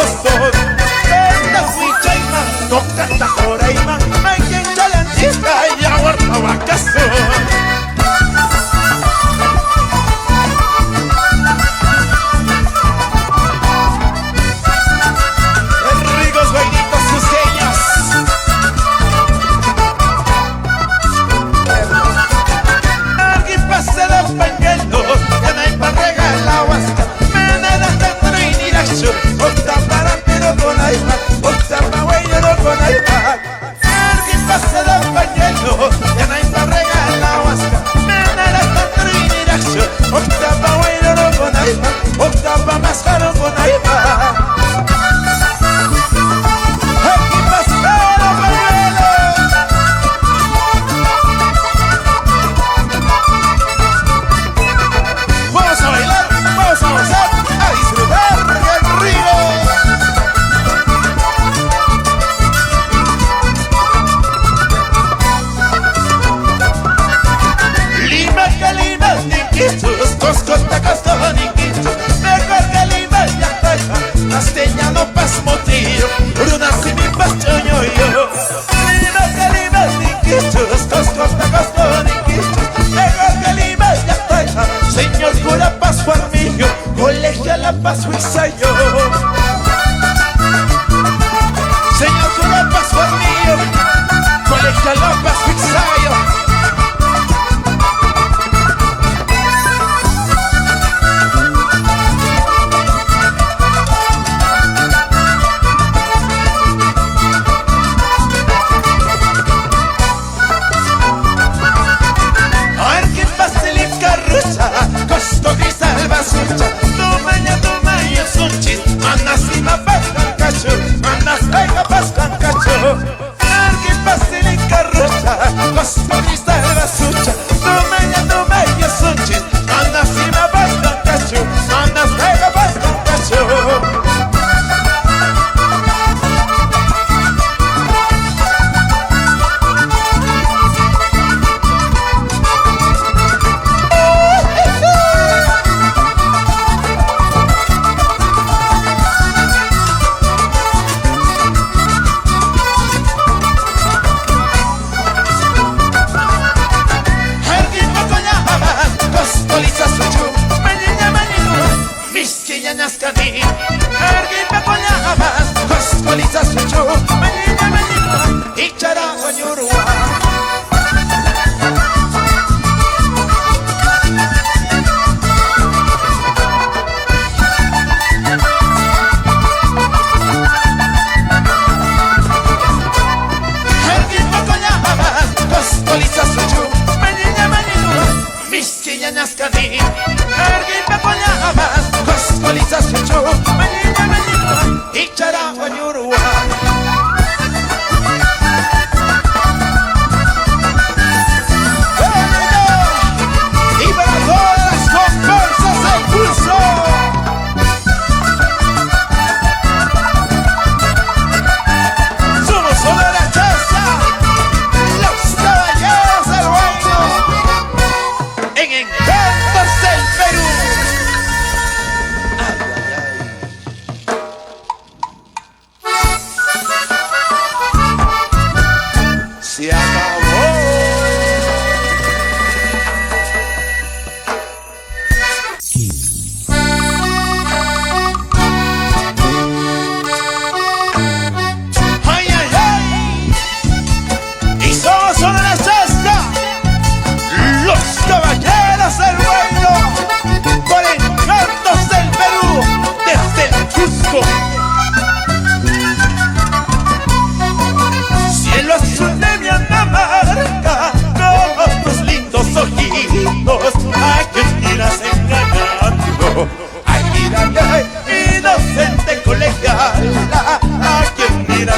apóstol. Esta huichaima, no canta coraima, hay quien chalantista y aguarda vacación. Castellano pasmo tío, Bruna si mi pacho yo. Lima calima niquichos, coscota costo niquichos. Mejor calima ya está, señor cura Pascua Armijo, colegio La Paz Huizayo. Señor cura Pascua Armijo, colegio La Paz Huizayo.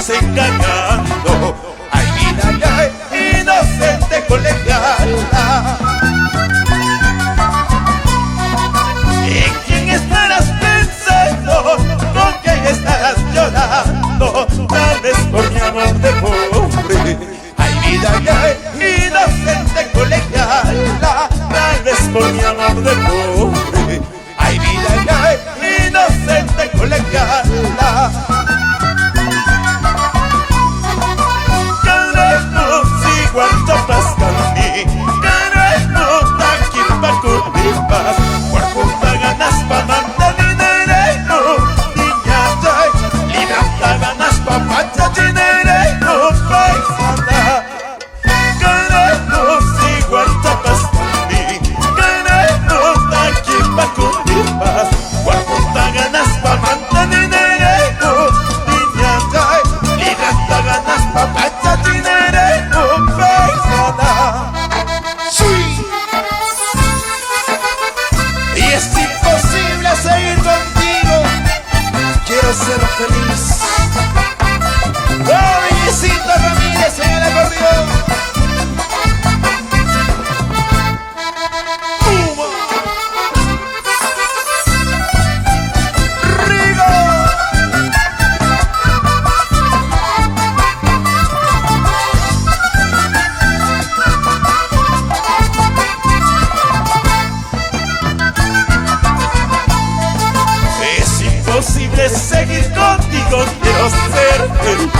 Engañando, ay vida ya inocente colegiala. ¿En quién estarás pensando? ¿Con quién estarás llorando? Tal vez por mi amor de pobre. Ay vida ya inocente colegiala, tal vez por mi amor feliz. ¡Oh, Luisito Ramírez en el acordeón! Imposible seguir contigo, quiero ser feliz.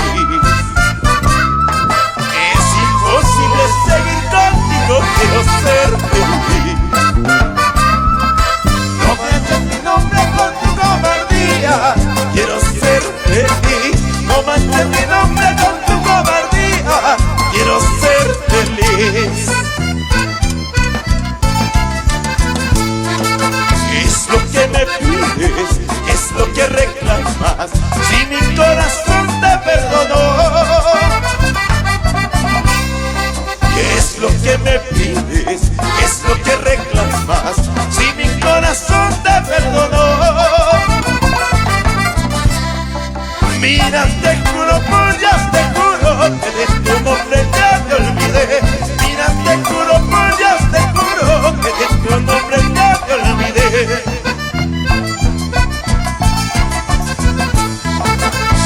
Es imposible seguir contigo, quiero ser feliz. No manches mi nombre con tu cobardía, Quiero ser feliz. no manches mi nombre con tu cobardía. Quiero ser feliz. ¿Qué es lo que me pides? ¿Qué es lo que reclamas? Si mi corazón te perdonó, ¿Qué es lo que me pides? ¿Qué es lo que reclamas? si mi corazón te perdonó. Mira, te juro por Dios, te juro que de tu nombre ya te olvidé. Mira, te juro por Dios, te juro que de tu nombre ya te olvidé.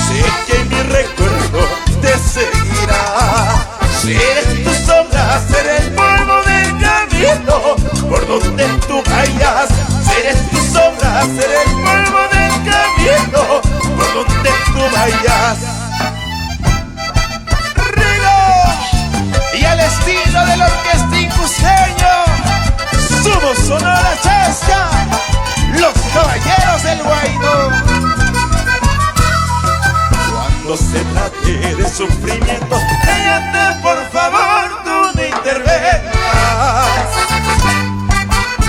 Sé que mi recuerdo te seguirá. Seré tu sombra, seré el polvo del camino. Por donde tú vayas, Seré tu sombra, seré el polvo del camino. por donde tú vayas. Rigo, y al estilo del orquestín cusqueño, somos Sonora Chasca, los caballeros del Guaidó. Cuando se trate de sufrimiento, Cállate, por favor, tú no intervengas.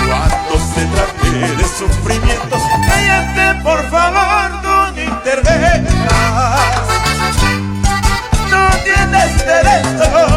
cuando se trate de sufrimientos, Cállate, por favor, tú no intervengas. No tienes derecho